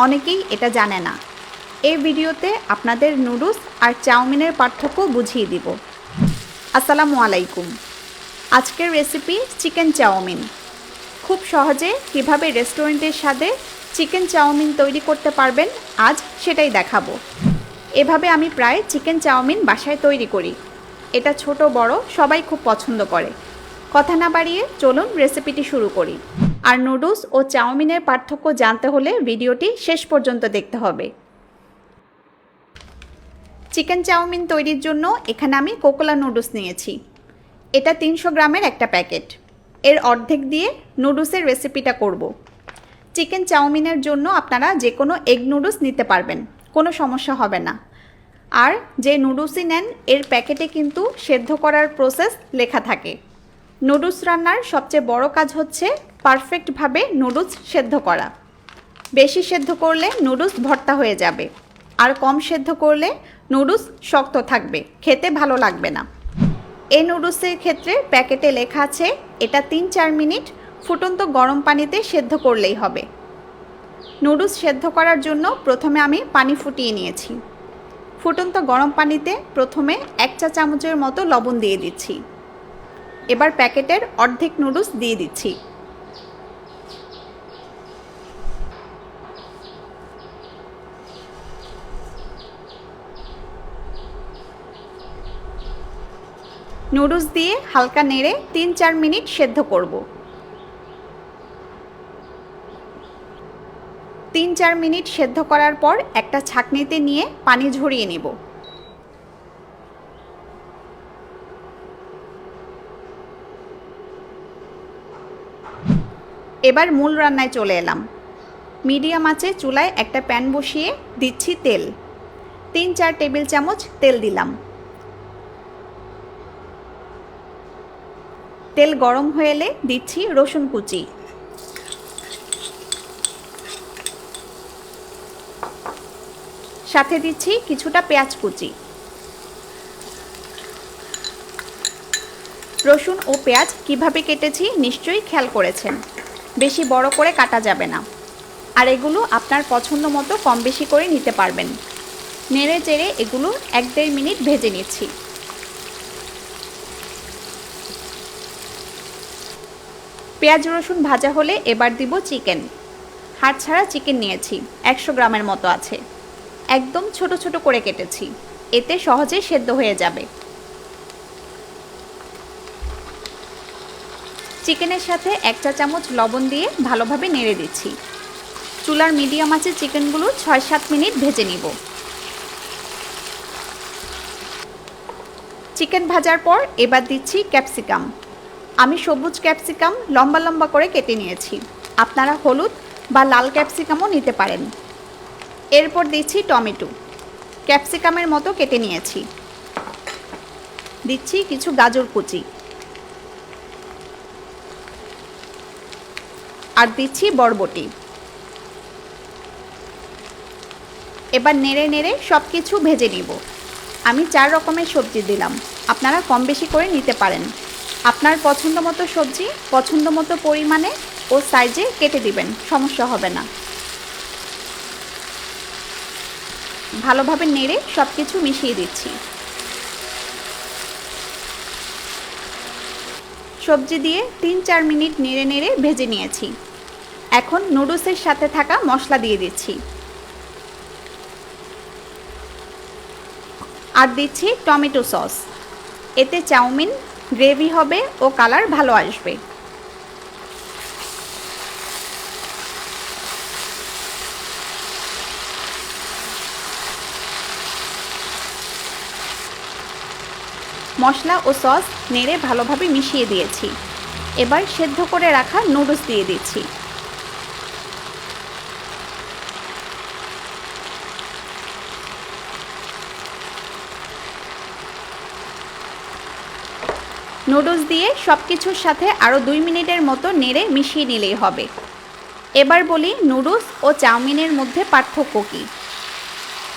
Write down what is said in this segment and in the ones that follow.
অনেকেই এটা জানে না। এই ভিডিওতে আপনাদের নুডলস আর চাউমিনের পার্থক্য বুঝিয়ে দিব। আসসালামু আলাইকুম। আজকের রেসিপি চিকেন চাউমিন। খুব সহজে কিভাবে রেস্টুরেন্টের স্বাদে চিকেন চাউমিন তৈরি করতে পারবেন আজ সেটাই দেখাবো। এভাবে আমি প্রায় চিকেন চাউমিন বাসায় তৈরি করি। এটা ছোট বড় সবাই খুব পছন্দ করে। কথা না বাড়িয়ে চলুন রেসিপিটি শুরু করি। আর নুডলস ও চাউমিনের পার্থক্য জানতে হলে ভিডিওটি শেষ পর্যন্ত দেখতে হবে। চিকেন চাউমিন তৈরির জন্য এখানে আমি কোকোলা নুডলস নিয়েছি। এটা 300 গ্রামের একটা প্যাকেট। এর অর্ধেক দিয়ে নুডলসের রেসিপিটা করব। চিকেন চাউমিনের জন্য আপনারা যে কোনো এগ নুডলস নিতে পারবেন, কোনো সমস্যা হবে না। আর যে নুডলসই নেন এর প্যাকেটে কিন্তু সেদ্ধ করার প্রসেস লেখা থাকে। নুডলস রান্নার সবচেয়ে বড় কাজ হচ্ছে পারফেক্টভাবে নুডলস সেদ্ধ করা। বেশি সেদ্ধ করলে নুডলস ভর্তা হয়ে যাবে, আর কম সেদ্ধ করলে নুডলস শক্ত থাকবে, খেতে ভালো লাগবে না। এই নুডলসের ক্ষেত্রে প্যাকেটে লেখা আছে এটা 3-4 মিনিট ফুটন্ত গরম পানিতে সেদ্ধ করলেই হবে। নুডলস সেদ্ধ করার জন্য প্রথমে আমি পানি ফুটিয়ে নিয়েছি। ফুটন্ত গরম পানিতে প্রথমে 1 চা চামচের মতো লবণ দিয়ে দিচ্ছি। এবার প্যাকেটের অর্ধেক নুডলস দিয়ে দিচ্ছি। নুডলস দিয়ে হালকা নেড়ে 3-4 মিনিট সেদ্ধ করব। 3-4 মিনিট সেদ্ধ করার পর একটা ছাঁকনিতে নিয়ে পানি ঝরিয়ে নেব। এবার মূল রান্নায় চলে এলাম। মিডিয়াম আঁচে চুলায় একটা প্যান বসিয়ে দিচ্ছি তেল। 3-4 টেবিল চামচ তেল দিলাম। তেল গরম হয়ে এলে দিচ্ছি রসুন কুচি। সাথে দিচ্ছি কিছুটা পেঁয়াজ কুচি। রসুন ও পেঁয়াজ কিভাবে কেটেছি নিশ্চয়ই খেয়াল করেছেন। বেশি বড় করে কাটা যাবে না। আর এগুলো আপনার পছন্দ মতো কম বেশি করে নিতে পারবেন। নেড়ে চেড়ে এগুলো 1-1.5 মিনিট ভেজে নিচ্ছি। পেঁয়াজ রসুন ভাজা হলে এবার দিব চিকেন। হাড় ছাড়া চিকেন নিয়েছি, 100 গ্রামের মতো আছে। একদম ছোট ছোট করে কেটেছি, এতে সহজে সেদ্ধ হয়ে যাবে। চিকেনের সাথে 1 চা চামচ লবণ দিয়ে ভালোভাবে নেড়ে দিচ্ছি। চুলার মিডিয়াম আঁচে চিকেনগুলো 6-7 মিনিট ভেজে নিব। চিকেন ভাজার পর এবার দিচ্ছি ক্যাপসিকাম। আমি সবুজ ক্যাপসিকাম লম্বা লম্বা করে কেটে নিয়েছি। আপনারা হলুদ বা লাল ক্যাপসিকামও নিতে পারেন। এরপর দিচ্ছি টমেটো, ক্যাপসিকামের মতো কেটে নিয়েছি। দিচ্ছি কিছু গাজর কুচি, আর দিচ্ছি বরবটি। এবার নেড়ে নেড়ে সব কিছু ভেজে নিব। আমি 4 রকমের সবজি দিলাম, আপনারা কম বেশি করে নিতে পারেন। আপনার পছন্দ মতো সবজি পছন্দ মতো পরিমাণে ও সাইজে কেটে দিবেন, সমস্যা হবে না। ভালোভাবে নেড়ে সব কিছু মিশিয়ে দিচ্ছি। সবজি দিয়ে 3-4 মিনিট নেড়ে নেড়ে ভেজে নিয়েছি। এখন নুডলসের সাথে থাকা মশলা দিয়ে দিচ্ছি। আর দিচ্ছি টমেটো সস। এতে চাউমিন গ্রেভি হবে ও কালার ভালো আসবে। মশলা ও সস নেড়ে ভালোভাবে মিশিয়ে দিয়েছি। এবার সেদ্ধ করে রাখা নুডলস দিয়ে দিচ্ছি। নুডলস দিয়ে সব কিছুর সাথে আরও 2 মিনিটের মতো নেড়ে মিশিয়ে নিলেই হবে। এবার বলি নুডলস ও চাউমিনের মধ্যে পার্থক্য কী।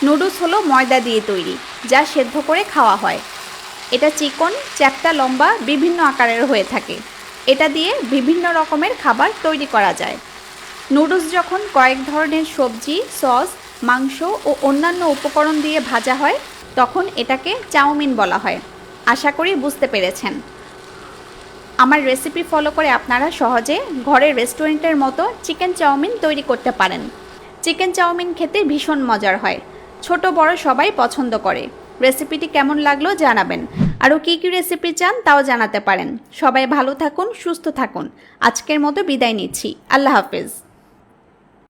নুডলস হলো ময়দা দিয়ে তৈরি, যা সেদ্ধ করে খাওয়া হয়। এটা চিকন, চ্যাপ্টা, লম্বা, বিভিন্ন আকারের হয়ে থাকে। এটা দিয়ে বিভিন্ন রকমের খাবার তৈরি করা যায়। নুডলস যখন কয়েক ধরনের সবজি, সস, মাংস ও অন্যান্য উপকরণ দিয়ে ভাজা হয় তখন এটাকে চাউমিন বলা হয়। আশা করি বুঝতে পেরেছেন। আমার রেসিপি ফলো করে আপনারা সহজে ঘরের রেস্টুরেন্টের মতো চিকেন চাউমিন তৈরি করতে পারেন। চিকেন চাউমিন খেতে ভীষণ মজার হয়, ছোট বড় সবাই পছন্দ করে। রেসিপিটি কেমন লাগলো জানাবেন। আরও কী কী রেসিপি চান তাও জানাতে পারেন। সবাই ভালো থাকুন, সুস্থ থাকুন। আজকের মতো বিদায় নিচ্ছি। আল্লাহ হাফেজ।